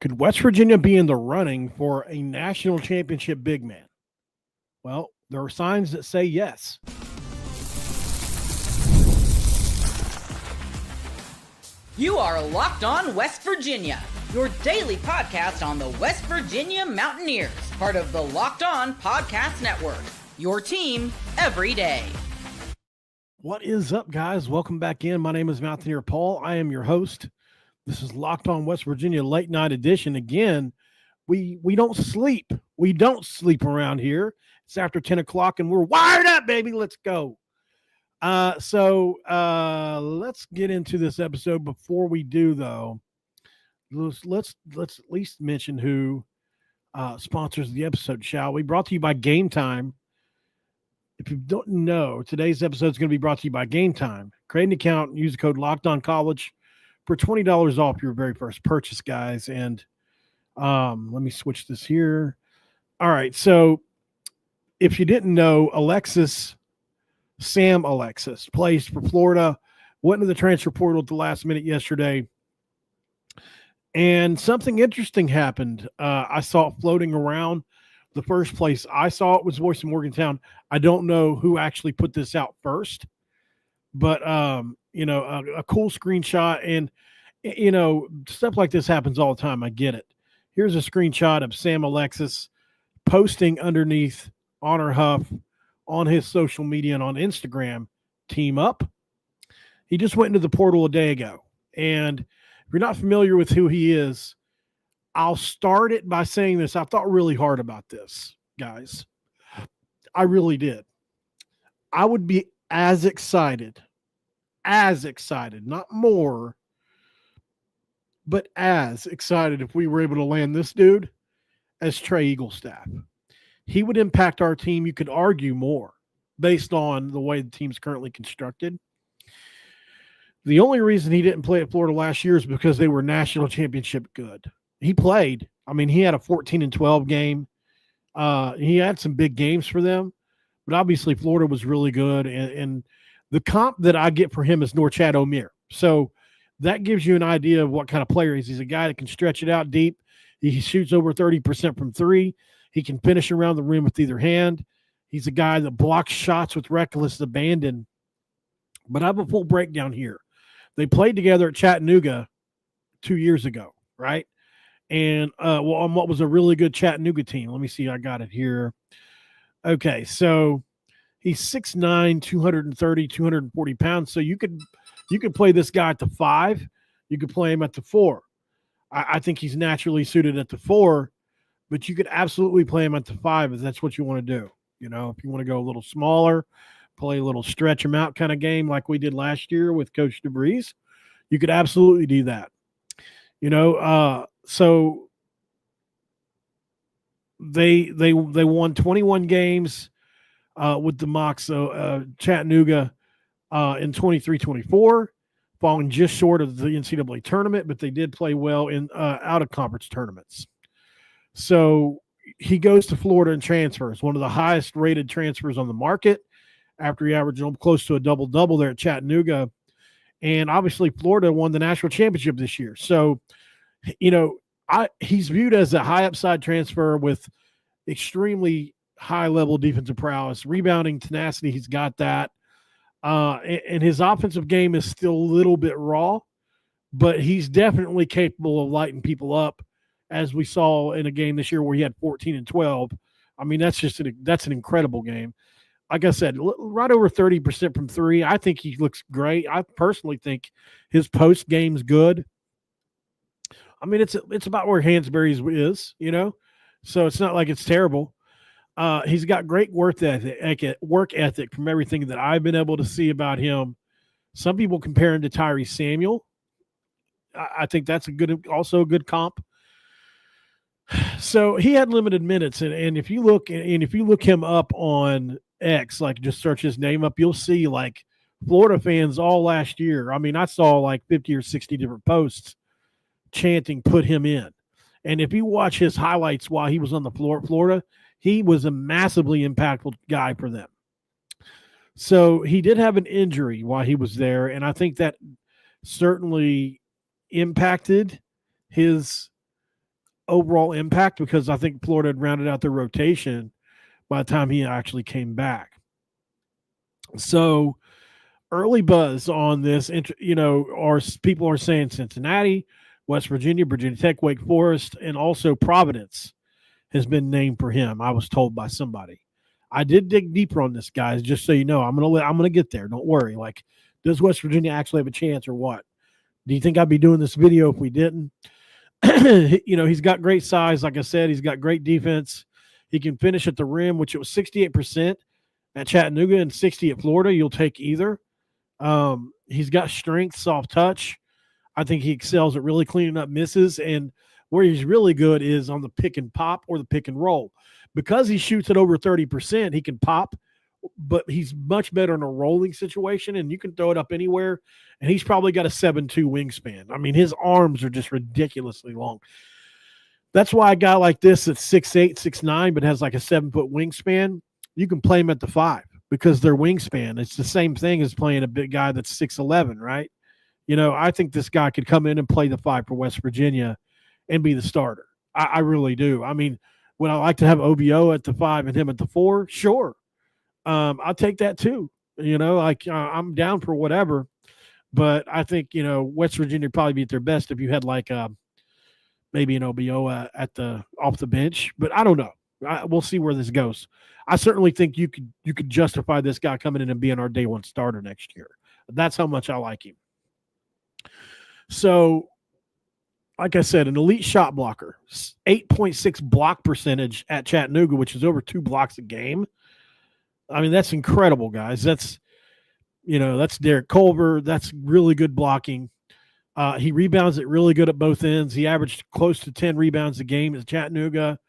Could West Virginia be in the running for a national championship big man? Well, there are signs that say yes. You are Locked On West Virginia, your daily podcast on the West Virginia Mountaineers, part of the Locked On Podcast Network, your team every day. What is up, guys? Welcome back in. My name is Mountaineer Paul. I am your host. This is Locked On West Virginia Late Night Edition. Again, we don't sleep. We don't sleep around here. It's after 10 o'clock, and we're wired up, baby. Let's go. So let's get into this episode. Before we do, though, let's at least mention who sponsors the episode, shall we? Brought to you by Game Time. If you don't know, today's episode is going to be brought to you by Game Time. Create an account and use the code LOCKEDONCollege for $20 off your very first purchase, guys. And let me switch this here. All right, so if you didn't know, Sam Alexis plays for Florida, went into the transfer portal at the last minute yesterday, and something interesting happened. I saw it floating around. The first place I saw it was Voice of Morgantown. I don't know who actually put this out first, but a cool screenshot, and stuff like this happens all the time. I get it. Here's a screenshot of Sam Alexis posting underneath Honor Huff on his social media and on Instagram, team up. He just went into the portal a day ago. And if you're not familiar with who he is, I'll start it by saying this. I thought really hard about this, guys. I really did. I would be as excited, not more, but as excited if we were able to land this dude as Trey Eaglestaff. He would impact our team, you could argue, more based on the way the team's currently constructed. The only reason he didn't play at Florida last year is because they were national championship good. He played. I mean, he had a 14-12 game. He had some big games for them, but obviously Florida was really good. And the comp that I get for him is Norchad Omier. So that gives you an idea of what kind of player he is. He's a guy that can stretch it out deep. He shoots over 30% from three. He can finish around the rim with either hand. He's a guy that blocks shots with reckless abandon. But I have a full breakdown here. They played together at Chattanooga 2 years ago, right? And on what was a really good Chattanooga team. Let me see. I got it here. Okay, so he's 6'9", 230, 240 pounds. So you could play this guy at the 5. You could play him at the 4. I think he's naturally suited at the 4, but you could absolutely play him at the 5 if that's what you want to do. If you want to go a little smaller, play a little stretch him out kind of game like we did last year with Coach DeVries, you could absolutely do that. So they won 21 games with the Mocs, Chattanooga in 23-24, falling just short of the NCAA tournament, but they did play well in out-of-conference tournaments. So he goes to Florida and transfers, one of the highest-rated transfers on the market after he averaged close to a double-double there at Chattanooga. And obviously Florida won the national championship this year. So, he's viewed as a high-upside transfer with extremely high-level defensive prowess, rebounding tenacity. He's got that. And his offensive game is still a little bit raw, but he's definitely capable of lighting people up, as we saw in a game this year where he had 14 and 12. I mean, that's an incredible game. Like I said, right over 30% from three. I think he looks great. I personally think his post game's good. I mean, it's about where Hansberry's is, so it's not like it's terrible. He's got great work ethic from everything that I've been able to see about him. Some people compare him to Tyrese Samuel. I think that's also a good comp. So he had limited minutes, and if you look him up on X, like just search his name up, you'll see like Florida fans all last year. I mean, I saw like 50 or 60 different posts chanting "put him in." And if you watch his highlights while he was on the floor at Florida, he was a massively impactful guy for them. So he did have an injury while he was there, and I think that certainly impacted his overall impact because I think Florida had rounded out their rotation by the time he actually came back. So early buzz on this, people are saying Cincinnati, West Virginia, Virginia Tech, Wake Forest, and also Providence has been named for him. I was told by somebody. I did dig deeper on this, guys, just so you know. I'm gonna get there. Don't worry. Like, does West Virginia actually have a chance or what? Do you think I'd be doing this video if we didn't? He's got great size. Like I said, he's got great defense. He can finish at the rim, which it was 68% at Chattanooga and 60 at Florida. You'll take either. He's got strength, soft touch. I think he excels at really cleaning up misses. And where he's really good is on the pick and pop or the pick and roll. Because he shoots at over 30%, he can pop, but he's much better in a rolling situation, and you can throw it up anywhere. And he's probably got a 7'2" wingspan. I mean, his arms are just ridiculously long. That's why a guy like this that's 6'8", 6'9", but has like a 7-foot wingspan, you can play him at the 5 because their wingspan. It's the same thing as playing a big guy that's 6'11", right? I think this guy could come in and play the 5 for West Virginia and be the starter. I really do. I mean, would I like to have OBO at the 5 and him at the 4? Sure. I'll take that too. I'm down for whatever. But I think, West Virginia would probably be at their best if you had like maybe an OBO off the bench. But I don't know. We'll see where this goes. I certainly think you could justify this guy coming in and being our day one starter next year. That's how much I like him. So, like I said, an elite shot blocker, 8.6 block percentage at Chattanooga, which is over 2 blocks a game. I mean, that's incredible, guys. That's Derek Culver. That's really good blocking. He rebounds it really good at both ends. He averaged close to 10 rebounds a game at Chattanooga.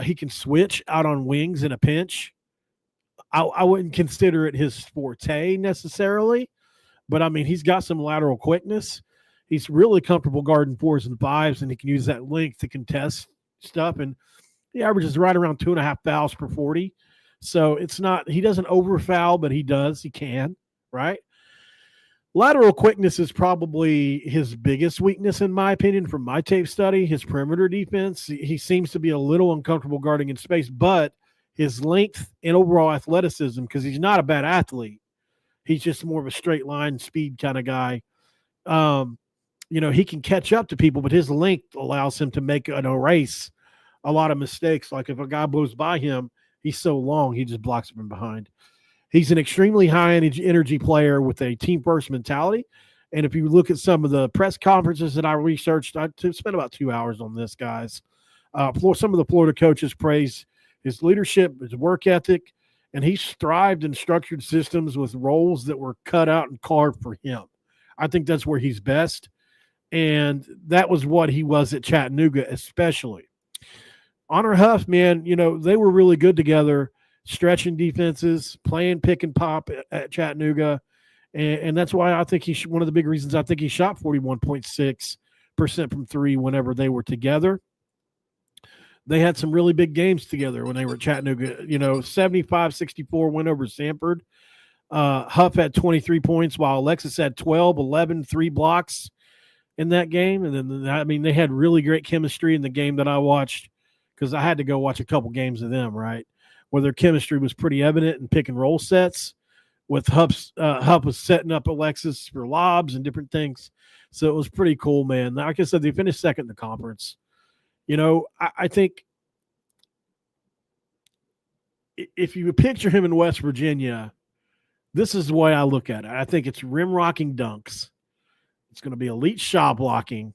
He can switch out on wings in a pinch. I wouldn't consider it his forte necessarily, but I mean, he's got some lateral quickness. He's really comfortable guarding 4s and 5s, and he can use that length to contest stuff. And he averages right around 2.5 fouls per 40. So he doesn't over foul, but he can, right? Lateral quickness is probably his biggest weakness, in my opinion, from my tape study. His perimeter defense, he seems to be a little uncomfortable guarding in space, but his length and overall athleticism, because he's not a bad athlete. He's just more of a straight line speed kind of guy. He can catch up to people, but his length allows him to make an erase a lot of mistakes. Like if a guy blows by him, he's so long, he just blocks him from behind. He's an extremely high energy player with a team first mentality. And if you look at some of the press conferences that I researched, I spent about 2 hours on this, guys. Some of the Florida coaches praise his leadership, his work ethic, and he's thrived in structured systems with roles that were cut out and carved for him. I think that's where he's best. And that was what he was at Chattanooga, especially. Honor Huff, man, they were really good together, stretching defenses, playing pick and pop at Chattanooga. And that's why I think one of the big reasons I think he shot 41.6% from 3 whenever they were together. They had some really big games together when they were at Chattanooga. 75-64 win over Samford. Huff had 23 points while Alexis had 12, 11, 3 blocks in that game. And then, they had really great chemistry in the game that I watched because I had to go watch a couple games of them, right, where their chemistry was pretty evident in pick and roll sets with Huff was setting up Alexis for lobs and different things. So it was pretty cool, man. Like I said, they finished second in the conference. I think if you picture him in West Virginia, this is the way I look at it. I think it's rim rocking dunks. It's going to be elite shot blocking.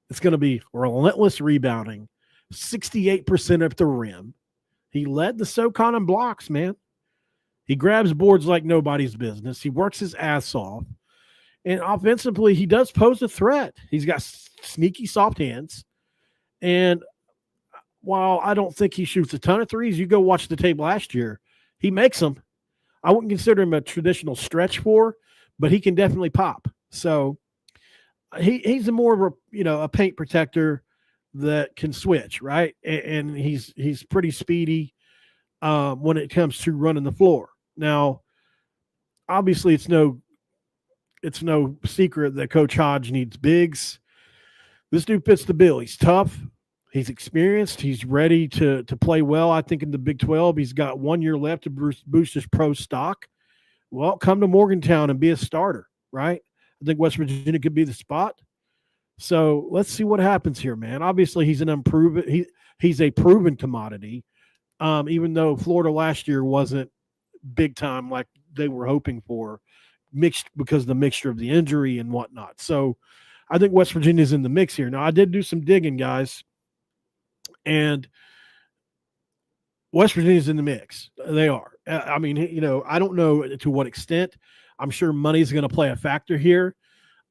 It's going to be relentless rebounding, 68% at the rim. He led the SoCon in blocks, man. He grabs boards like nobody's business. He works his ass off. And offensively, he does pose a threat. He's got sneaky soft hands. And while I don't think he shoots a ton of threes, you go watch the tape last year, he makes them. I wouldn't consider him a traditional stretch 4, but he can definitely pop. So he's a more of a paint protector that can switch, right? And he's pretty speedy when it comes to running the floor. Now, obviously, it's no secret that Coach Hodge needs bigs. This dude fits the bill. He's tough. He's experienced. He's ready to play well. I think in the Big 12, he's got 1 year left to boost his pro stock. Well, come to Morgantown and be a starter, right? I think West Virginia could be the spot. So let's see what happens here, man. Obviously, he's an unproven. He's a proven commodity. Even though Florida last year wasn't big time like they were hoping for, mixed because of the mixture of the injury and whatnot. So I think West Virginia's in the mix here. Now, I did do some digging, guys, and West Virginia's in the mix. They are. I mean, I don't know to what extent. I'm sure money's going to play a factor here.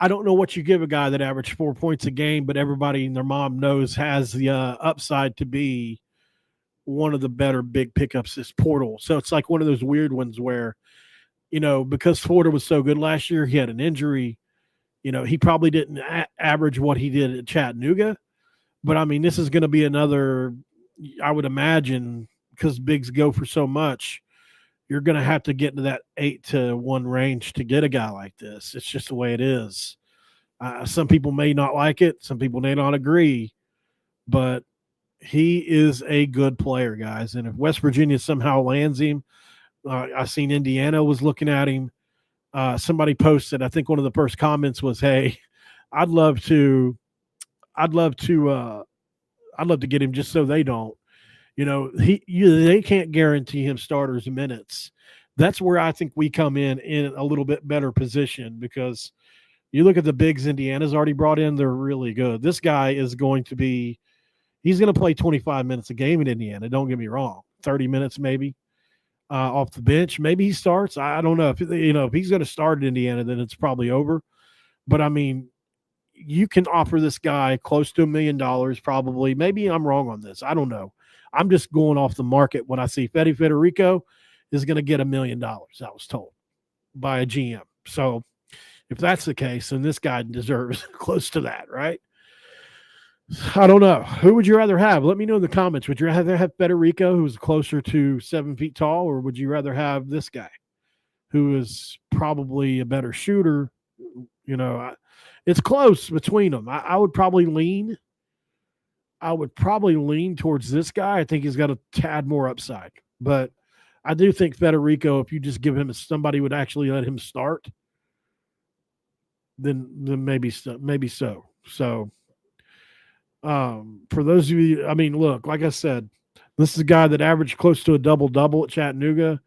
I don't know what you give a guy that averaged 4 points a game, but everybody and their mom knows has the upside to be one of the better big pickups this portal. So it's like one of those weird ones where, because Florida was so good last year, he had an injury. He probably didn't average what he did at Chattanooga. But, I mean, this is going to be another, I would imagine, because bigs go for so much, you're going to have to get into that 8-1 range to get a guy like this. It's just the way it is. Some people may not like it. Some people may not agree. But he is a good player, guys. And if West Virginia somehow lands him, I seen Indiana was looking at him. Somebody posted, I think one of the first comments was, "Hey, I'd love to get him just so they don't." They can't guarantee him starters minutes. That's where I think we come in a little bit better position, because you look at the bigs Indiana's already brought in, they're really good. This guy is going to be, he's going to play 25 minutes a game in Indiana. Don't get me wrong. 30 minutes maybe off the bench. Maybe he starts. I don't know. If he's going to start in Indiana, then it's probably over. But, I mean, you can offer this guy close to $1 million probably. Maybe I'm wrong on this. I don't know. I'm just going off the market when I see Federico is going to get $1 million, I was told, by a GM. So if that's the case, then this guy deserves close to that, right? I don't know. Who would you rather have? Let me know in the comments. Would you rather have Federico, who's closer to 7 feet tall, or would you rather have this guy, who is probably a better shooter? It's close between them. I would probably lean towards this guy. I think he's got a tad more upside. But I do think Federico, if you just give him somebody would actually let him start, then maybe so. So for those of you, I mean, look, like I said, this is a guy that averaged close to a double-double at Chattanooga.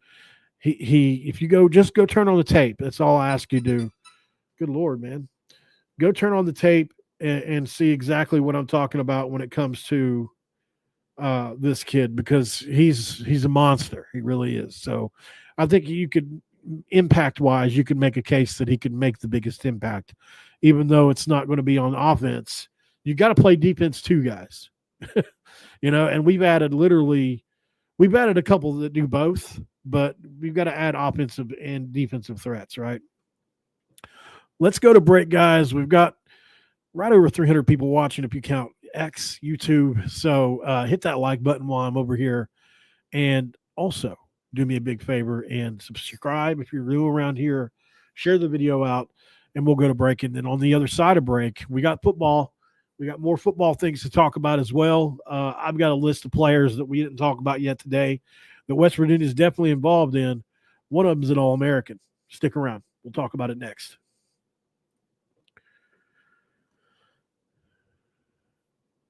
If you go turn on the tape. That's all I ask you to do. Good Lord, man. Go turn on the tape and see exactly what I'm talking about when it comes to this kid, because he's a monster. He really is. So I think you could, impact-wise, you could make a case that he could make the biggest impact, even though it's not going to be on offense. You got to play defense too, guys. And we've added a couple that do both, but we've got to add offensive and defensive threats, right? Let's go to break, guys. We've got right over 300 people watching if you count X, YouTube. So hit that like button while I'm over here. And also do me a big favor and subscribe if you're new around here. Share the video out, and we'll go to break. And then on the other side of break, we got football. We got more football things to talk about as well. I've got a list of players that we didn't talk about yet today that West Virginia is definitely involved in. One of them is an All-American. Stick around. We'll talk about it next.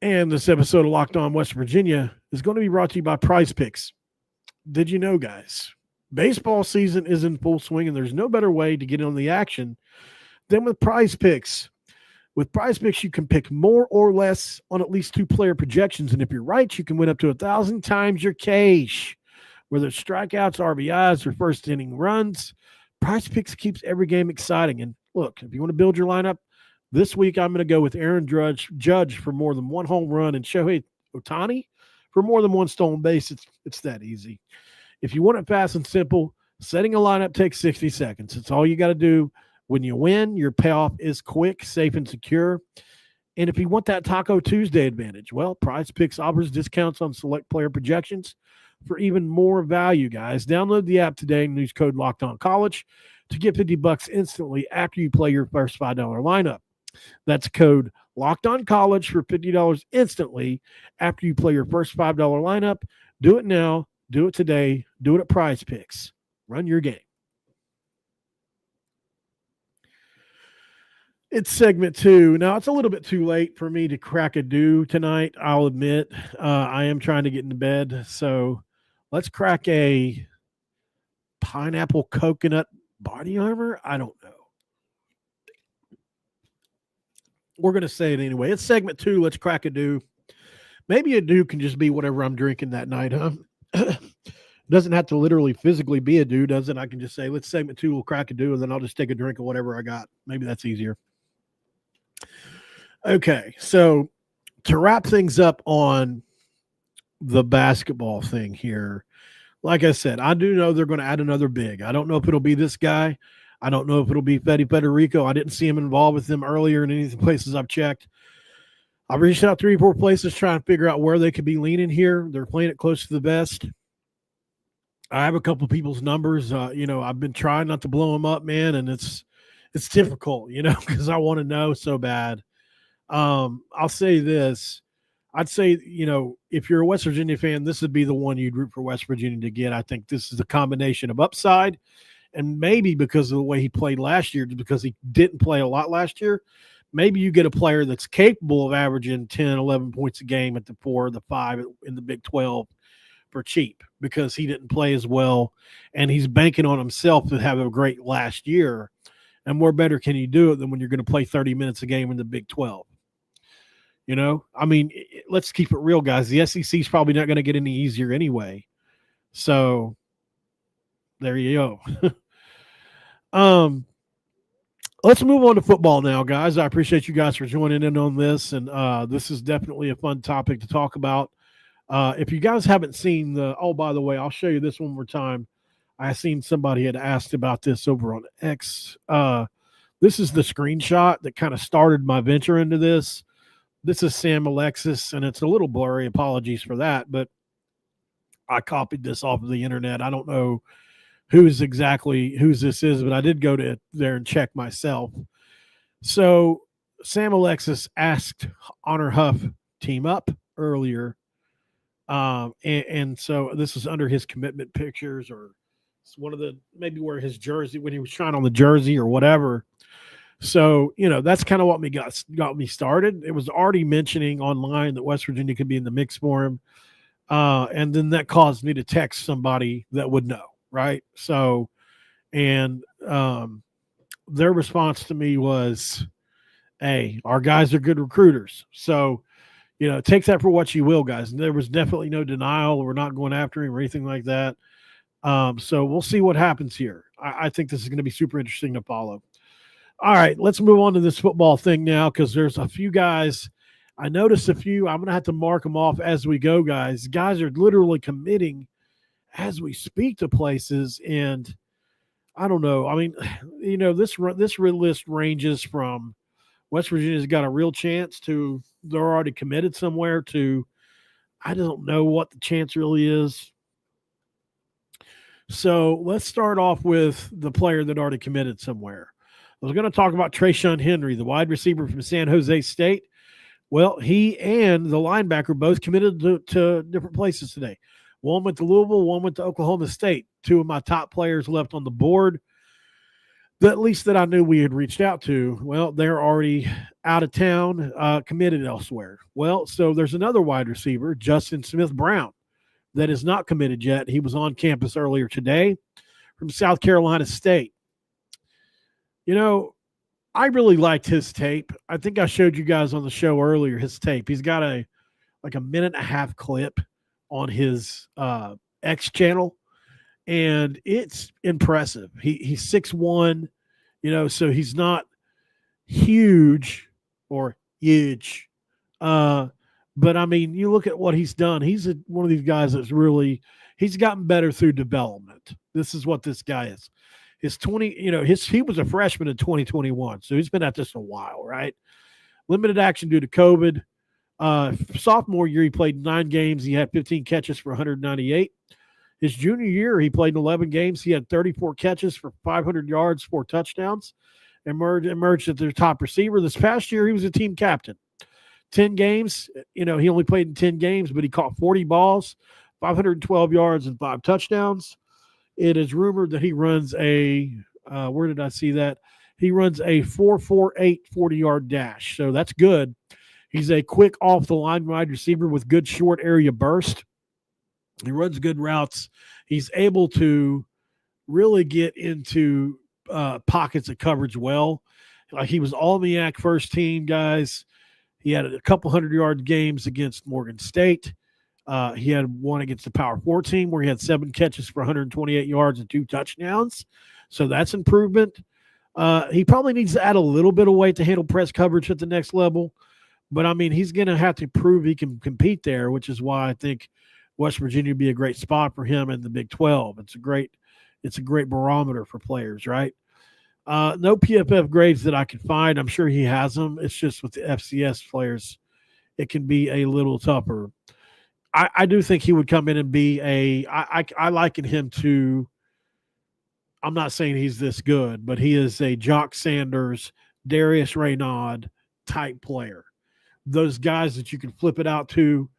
And this episode of Locked On West Virginia is going to be brought to you by Prize Picks. Did you know, guys? Baseball season is in full swing, and there's no better way to get in on the action than with Prize Picks. With Prize Picks, you can pick more or less on at least 2 player projections, and if you're right, you can win up to 1,000 times your cash. Whether it's strikeouts, RBIs, or first inning runs, Prize Picks keeps every game exciting. And look, if you want to build your lineup, this week I'm going to go with Aaron Judge for more than 1 home run and Shohei Ohtani for more than 1 stolen base. It's that easy. If you want it fast and simple, setting a lineup takes 60 seconds. It's all you got to do. When you win, your payoff is quick, safe, and secure. And if you want that Taco Tuesday advantage, well, Prize Picks offers discounts on select player projections for even more value, guys. Download the app today and use code LOCKEDONCollege to get $50 instantly after you play your first $5 lineup. That's code Locked On College for $50 instantly after you play your first $5 lineup. Do it now. Do it today. Do it at Prize Picks. Run your game. It's segment 2. Now, it's a little bit too late for me to crack a do tonight, I'll admit. I am trying to get into bed. So let's crack a pineapple coconut body armor. I don't know. We're going to say it anyway. It's segment 2. Let's crack a do. Maybe a do can just be whatever I'm drinking that night. Doesn't have to literally physically be a do, does it? I can just say, let's segment 2, we'll crack a do, and then I'll just take a drink of whatever I got. Maybe that's easier. Okay, so to wrap things up on the basketball thing here, like I said, I do know they're going to add another big. I don't know if it'll be this guy. I don't know if it'll be Federico. I didn't see him involved with them earlier in any of the places I've checked. I've reached out 3 or 4 places trying to figure out where they could be leaning here. They're playing it close to the best. I have a couple people's numbers. I've been trying not to blow them up, man, and it's difficult, because I want to know so bad. I'll say this. I'd say, if you're a West Virginia fan, this would be the one you'd root for West Virginia to get. I think this is a combination of upside, and maybe because of the way he played last year, because he didn't play a lot last year, maybe you get a player that's capable of averaging 10, 11 points a game at the 4 or the 5 in the Big 12 for cheap, because he didn't play as well, and he's banking on himself to have a great last year. And more better can you do it than when you're going to play 30 minutes a game in the Big 12? Let's keep it real, guys. The SEC is probably not going to get any easier anyway. So there you go. Let's move on to football now, guys. I appreciate you guys for joining in on this, and this is definitely a fun topic to talk about. If you guys haven't seen by the way, I'll show you this one more time. I seen somebody had asked about this over on X. This is the screenshot that kind of started my venture into this. This is Sam Alexis, and it's a little blurry. Apologies for that, but I copied this off of the internet. I don't know whose this is, but I did go to there and check myself. So Sam Alexis asked Honor Huff team up earlier. And so this is under his commitment pictures, or it's one of the, maybe where his jersey, when he was trying on the jersey or whatever. So, that's kind of what got me started. It was already mentioning online that West Virginia could be in the mix for him. And then that caused me to text somebody that would know. Right. So, and their response to me was, hey, our guys are good recruiters. So, take that for what you will, guys. And there was definitely no denial. We're not going after him or anything like that. So we'll see what happens here. I think this is going to be super interesting to follow. All right, let's move on to this football thing now, because there's a few guys. I noticed a few. I'm going to have to mark them off as we go, guys. Guys are literally committing as we speak to places, and I don't know. I mean, this list ranges from West Virginia's got a real chance to they're already committed somewhere to I don't know what the chance really is. So let's start off with the player that already committed somewhere. I was going to talk about Trayshawn Henry, the wide receiver from San Jose State. Well, he and the linebacker both committed to different places today. One went to Louisville, one went to Oklahoma State. 2 of my top players left on the board, at least that I knew we had reached out to. Well, they're already out of town, committed elsewhere. Well, so there's another wide receiver, Justin Smith-Brown, that is not committed yet. He was on campus earlier today from South Carolina State. I really liked his tape. I think I showed you guys on the show earlier his tape. He's got a minute and a half clip on his X channel, and it's impressive. He's 6'1", so he's not huge or huge. But I mean, you look at what he's done. He's one of these guys that's he's gotten better through development. This is what this guy is. He was a freshman in 2021, so he's been at this a while, right? Limited action due to COVID. Sophomore year, he played 9 games. He had 15 catches for 198. His junior year, he played in 11 games. He had 34 catches for 500 yards, 4 touchdowns. emerged as their top receiver. This past year, he was a team captain. 10 games, he only played in 10 games, but he caught 40 balls, 512 yards, and 5 touchdowns. It is rumored that he runs where did I see that? He runs a 4.48 40-yard dash. So that's good. He's a quick off-the-line wide receiver with good short area burst. He runs good routes. He's able to really get into pockets of coverage well. Like he was all-MEAC first team, guys. He had a couple 100-yard games against Morgan State. He had one against the Power 4 team where he had 7 catches for 128 yards and 2 touchdowns. So that's improvement. He probably needs to add a little bit of weight to handle press coverage at the next level. But, I mean, he's going to have to prove he can compete there, which is why I think West Virginia would be a great spot for him in the Big 12. It's a great barometer for players, right? No PFF grades that I can find. I'm sure he has them. It's just with the FCS players, it can be a little tougher. I do think he would come in and be I liken him to, I'm not saying he's this good, but he is a Jock Sanders, Darius Raynaud type player. Those guys that you can flip it out to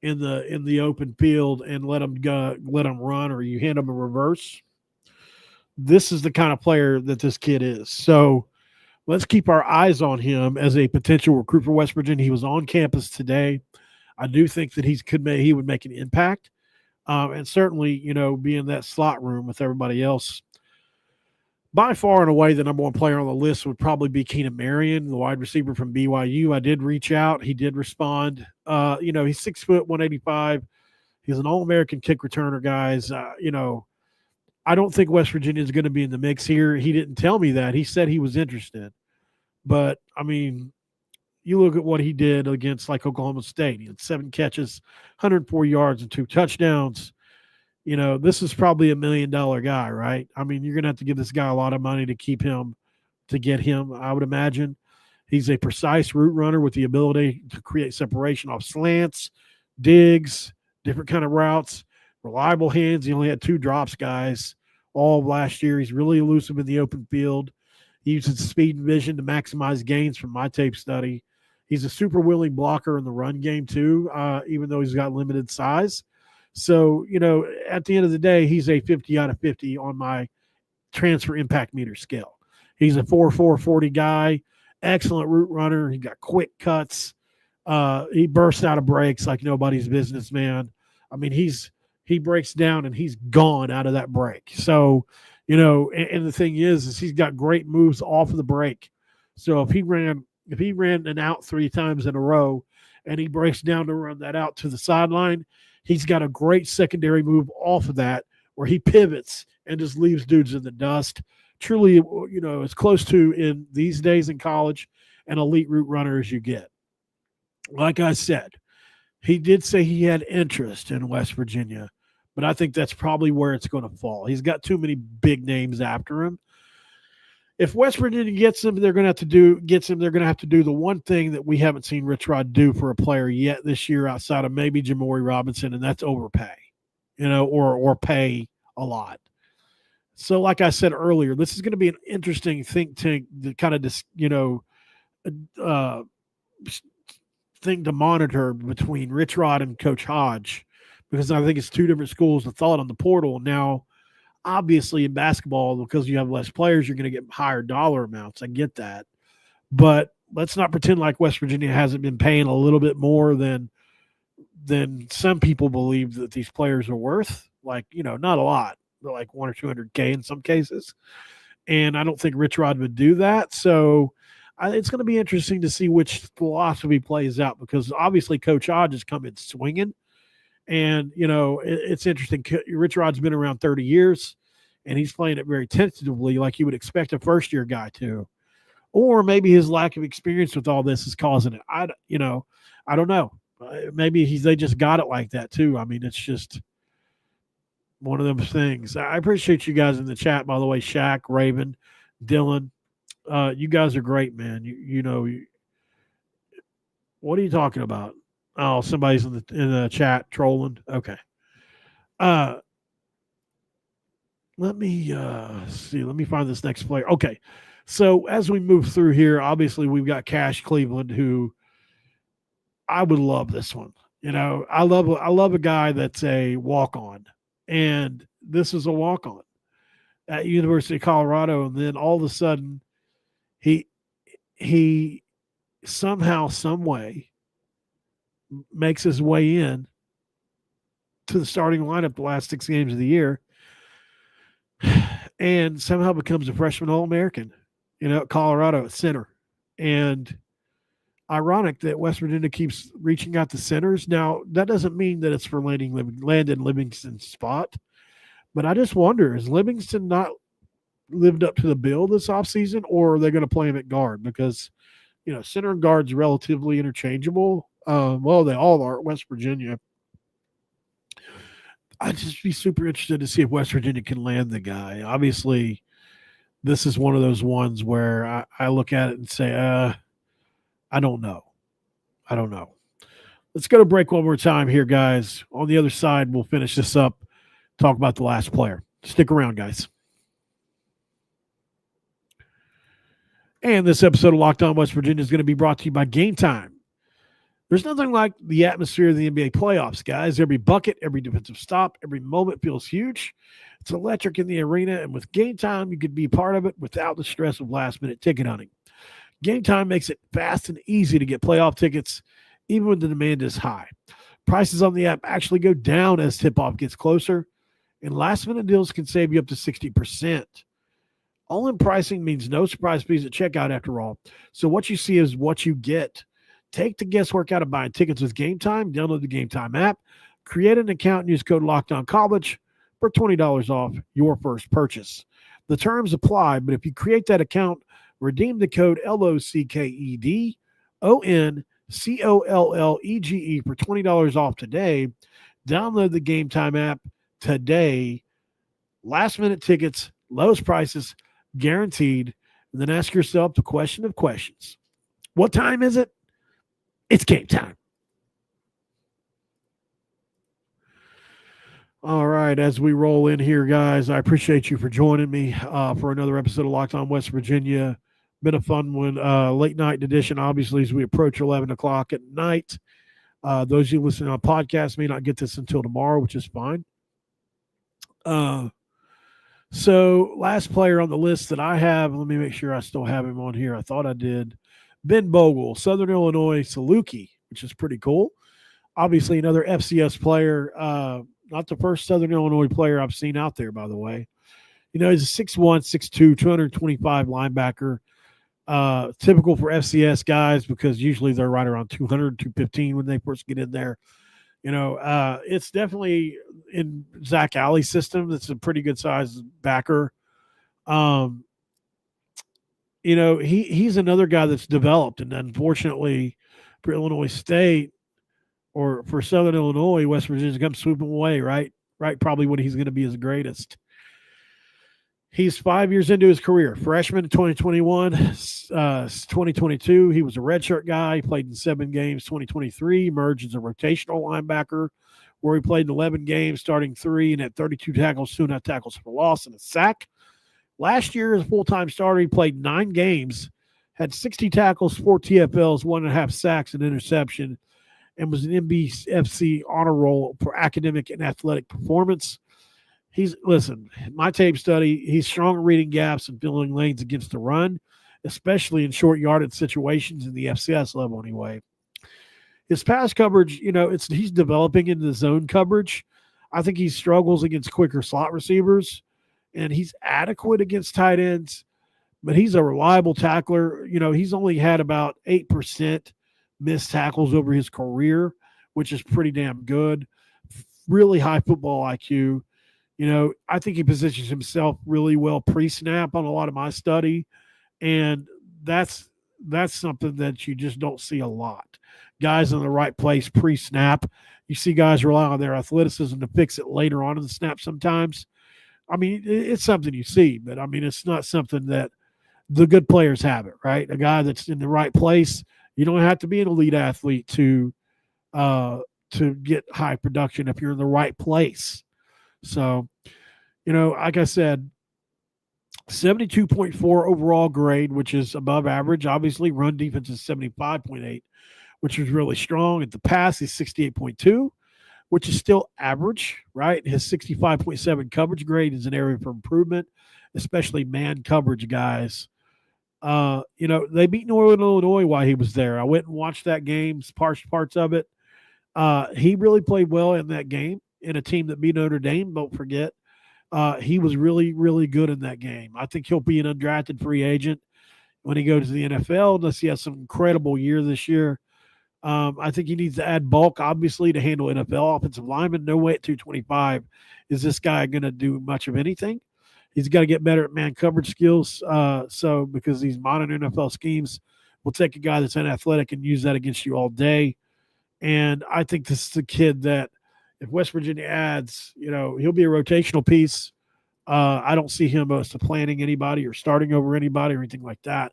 in the open field and let them run, or you hand them a reverse. This is the kind of player that this kid is. So let's keep our eyes on him as a potential recruit for West Virginia. He was on campus today. I do think that he would make an impact, and certainly, be in that slot room with everybody else. By far and away, the number one player on the list would probably be Keenan Marion, the wide receiver from BYU. I did reach out. He did respond. He's 6 foot, 185. He's an All-American kick returner, guys. I don't think West Virginia is going to be in the mix here. He didn't tell me that. He said he was interested. But, I mean, you look at what he did against, like, Oklahoma State. He had 7 catches, 104 yards, and 2 touchdowns. This is probably $1 million guy, right? I mean, you're going to have to give this guy a lot of money to get him, I would imagine. He's a precise route runner with the ability to create separation off slants, digs, different kind of routes, reliable hands. He only had 2 drops, guys, all of last year. He's really elusive in the open field. He uses speed and vision to maximize gains from my tape study. He's a super willing blocker in the run game too, even though he's got limited size. So, at the end of the day, he's a 50 out of 50 on my transfer impact meter scale. He's a 4.4 40 guy, excellent route runner. He got quick cuts. He bursts out of breaks like nobody's business, man. I mean, he breaks down and he's gone out of that break. So, and the thing is he's got great moves off of the break. So if he ran an out 3 times in a row and he breaks down to run that out to the sideline, he's got a great secondary move off of that where he pivots and just leaves dudes in the dust. Truly, as close to, in these days in college, an elite route runner as you get. Like I said, he did say he had interest in West Virginia, but I think that's probably where it's going to fall. He's got too many big names after him. If West Virginia gets him, they're going to have to do the one thing that we haven't seen Rich Rod do for a player yet this year outside of maybe Jamori Robinson, and that's overpay, or pay a lot. So like I said earlier, this is going to be an interesting think tank, the kind of thing to monitor between Rich Rod and Coach Hodge, because I think it's 2 different schools of thought on the portal. Now, obviously in basketball, because you have less players, you're going to get higher dollar amounts. I get that. But let's not pretend like West Virginia hasn't been paying a little bit more than some people believe that these players are worth. Like, not a lot. They're like 100 or 200K in some cases. And I don't think Rich Rod would do that. So it's going to be interesting to see which philosophy plays out, because obviously Coach Hodge has come in swinging. And, it's interesting. Rich Rod's been around 30 years, and he's playing it very tentatively like you would expect a first-year guy to. Or maybe his lack of experience with all this is causing it. I don't know. Maybe they just got it like that too. I mean, it's just one of those things. I appreciate you guys in the chat, by the way. Shaq, Raven, Dylan. You guys are great, man. What are you talking about? Oh, somebody's in the chat trolling. Okay. Let me see. Let me find this next player. Okay. So as we move through here, obviously we've got Cash Cleveland, who I would love this one. I love a guy that's a walk on, and this is a walk on at University of Colorado, and then all of a sudden he he somehow, some way makes his way in to the starting lineup the last 6 games of the year, and somehow becomes a freshman All-American. At Colorado at center, and ironic that West Virginia keeps reaching out to centers. Now, that doesn't mean that it's for Landon Livingston's spot, but I just wonder, is Livingston not lived up to the bill this offseason, or are they going to play him at guard? Because, center and guard's relatively interchangeable. Well, they all are at West Virginia. I'd just be super interested to see if West Virginia can land the guy. Obviously, this is one of those ones where I look at it and say, I don't know. Let's go to break one more time here, guys. On the other side, we'll finish this up, talk about the last player. Stick around, guys. And this episode of Locked On West Virginia is going to be brought to you by Game Time. There's nothing like the atmosphere of the NBA playoffs, guys. Every bucket, every defensive stop, every moment feels huge. It's electric in the arena, and with Game Time, you could be part of it without the stress of last-minute ticket hunting. Game Time makes it fast and easy to get playoff tickets, even when the demand is high. Prices on the app actually go down as tip-off gets closer, and last-minute deals can save you up to 60%. All-in pricing means no surprise fees at checkout, after all. So what you see is what you get. Take the guesswork out of buying tickets with Game Time. Download the Game Time app, create an account, and use code LOCKEDONCollege for $20 off your first purchase. The terms apply, but if you create that account, redeem the code LOCKEDONCOLLEGE for $20 off today. Download the Game Time app today. Last-minute tickets, lowest prices, guaranteed. And then ask yourself the question of questions. What time is it? It's game time. All right, as we roll in here, guys, I appreciate you for joining me for another episode of Locked On West Virginia. Been a fun one. Late night edition, obviously, as we approach 11 o'clock at night. Those of you listening on podcasts may not get this until tomorrow, which is fine. So last player on the list that I have, let me make sure I still have him on here. I thought I did. Ben Bogle, Southern Illinois Saluki, which is pretty cool. Obviously, another FCS player. Not the first Southern Illinois player I've seen out there, by the way. He's a 6'1", 6'2", 225 linebacker. Typical for FCS guys because usually they're right around 200, 215 when they first get in there. It's definitely in Zach Alley's system. That's a pretty good size backer. He's another guy that's developed, and unfortunately for Illinois State or for Southern Illinois, West Virginia's come swooping away, right? Probably when he's going to be his greatest. He's 5 years into his career. Freshman in 2021, 2022, he was a redshirt guy. He played in 7 games. 2023, emerged as a rotational linebacker, where he played in 11 games, starting 3, and had 32 tackles, 2.5 tackles for loss, and a sack. Last year, as a full-time starter, he played 9 games, had 60 tackles, 4 TFLs, 1.5 sacks, and interception, and was an NBFC honor roll for academic and athletic performance. My tape study, he's strong at reading gaps and filling lanes against the run, especially in short yardage situations in the FCS level anyway. His pass coverage, he's developing into the zone coverage. I think he struggles against quicker slot receivers, and he's adequate against tight ends, but he's a reliable tackler. He's only had about 8% missed tackles over his career, which is pretty damn good. Really high football IQ. I think he positions himself really well pre-snap on a lot of my study, and that's something that you just don't see a lot. Guys in the right place pre-snap. You see guys rely on their athleticism to fix it later on in the snap sometimes. It's something you see, but it's not something that the good players have it, right? A guy that's in the right place. You don't have to be an elite athlete to get high production if you're in the right place. So, like I said, 72.4 overall grade, which is above average. Obviously, run defense is 75.8, which is really strong. At the pass, he's 68.2, which is still average, right? His 65.7 coverage grade is an area for improvement, especially man coverage guys. They beat Northern Illinois while he was there. I went and watched that game, parts of it. He really played well in that game in a team that beat Notre Dame. Don't forget, he was really, really good in that game. I think he'll be an undrafted free agent when he goes to the NFL, unless he has some incredible year this year. I think he needs to add bulk, obviously, to handle NFL offensive linemen. No way at 225 is this guy going to do much of anything. He's got to get better at man coverage skills. Because these modern NFL schemes will take a guy that's unathletic and use that against you all day. And I think this is a kid that if West Virginia adds, he'll be a rotational piece. I don't see him as supplanting anybody or starting over anybody or anything like that.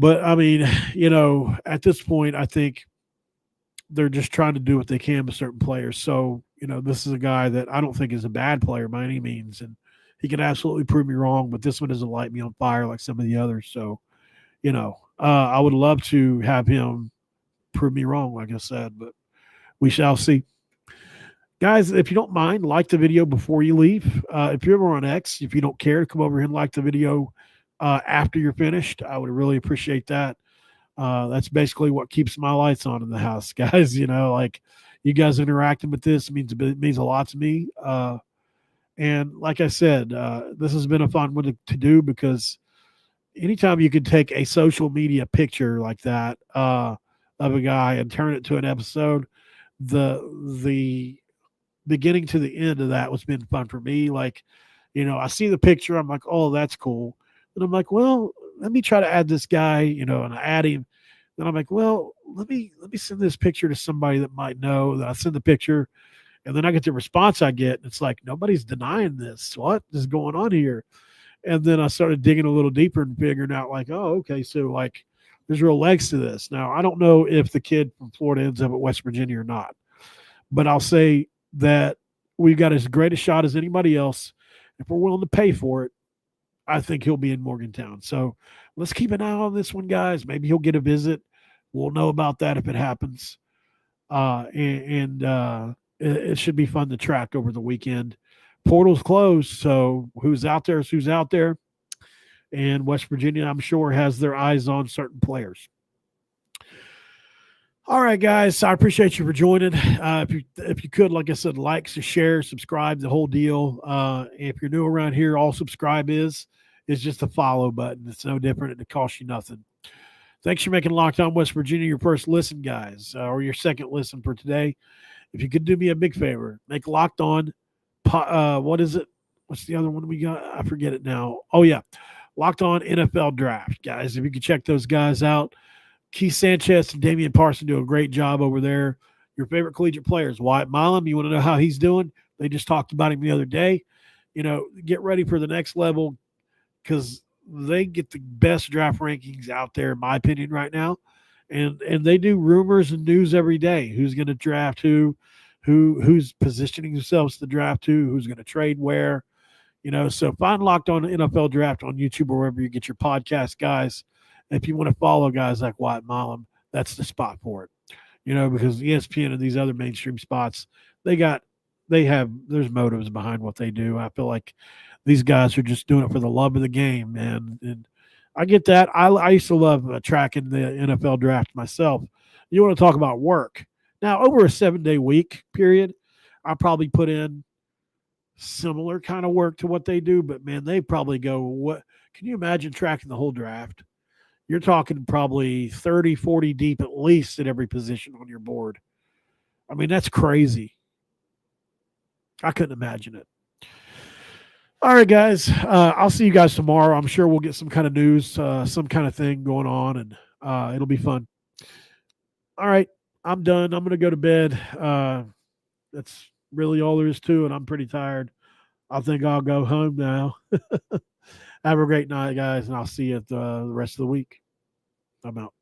But, I mean, at this point, I think they're just trying to do what they can with certain players. So, this is a guy that I don't think is a bad player by any means. And he can absolutely prove me wrong, but this one doesn't light me on fire like some of the others. So, I would love to have him prove me wrong, like I said, but we shall see. Guys, if you don't mind, like the video before you leave. If you're ever on X, if you don't care to come over here and like the video after you're finished, I would really appreciate that. That's basically what keeps my lights on in the house, guys. You guys interacting with this means a lot to me. And like I said, this has been a fun one to do because anytime you can take a social media picture like that of a guy and turn it to an episode, the beginning to the end of that was been fun for me. I see the picture, I'm like, oh, that's cool. And I'm like, well, let me try to add this guy, and I add him. Then I'm like, well, let me send this picture to somebody that might know. That I send the picture, and then I get the response I get, and it's like, nobody's denying this. What is going on here? And then I started digging a little deeper and figuring out, okay, so there's real legs to this. Now, I don't know if the kid from Florida ends up at West Virginia or not, but I'll say that we've got as great a shot as anybody else. If we're willing to pay for it, I think he'll be in Morgantown. So let's keep an eye on this one, guys. Maybe he'll get a visit. We'll know about that if it happens. It should be fun to track over the weekend. Portal's closed, so who's out there is who's out there. And West Virginia, I'm sure, has their eyes on certain players. All right, guys, I appreciate you for joining. If you could, like I said, like, share, subscribe, the whole deal. If you're new around here, all subscribe is just a follow button. It's no different. It costs you nothing. Thanks for making Locked On West Virginia your first listen, guys, or your second listen for today. If you could do me a big favor, make Locked On, what is it? What's the other one we got? I forget it now. Oh, yeah, Locked On NFL Draft, guys. If you could check those guys out. Keith Sanchez and Damian Parson do a great job over there. Your favorite collegiate players, Wyatt Milam. You want to know how he's doing? They just talked about him the other day. Get ready for the next level because they get the best draft rankings out there, in my opinion, right now. And they do rumors and news every day. Who's going to draft who's positioning themselves to draft who's going to trade where. So find Locked On NFL Draft on YouTube or wherever you get your podcast, guys. If you want to follow guys like Wyatt Milam, that's the spot for it. Because ESPN and these other mainstream spots, there's motives behind what they do. I feel like these guys are just doing it for the love of the game, man. And I get that. I used to love tracking the NFL draft myself. You want to talk about work. Now, over a 7-day week period, I probably put in similar kind of work to what they do, but man, they probably go, what can you imagine tracking the whole draft? You're talking probably 30, 40 deep at least at every position on your board. I mean, that's crazy. I couldn't imagine it. All right, guys. I'll see you guys tomorrow. I'm sure we'll get some kind of news, some kind of thing going on, and it'll be fun. All right. I'm done. I'm going to go to bed. That's really all there is to it. I'm pretty tired. I think I'll go home now. Have a great night, guys, and I'll see you the rest of the week. I'm out.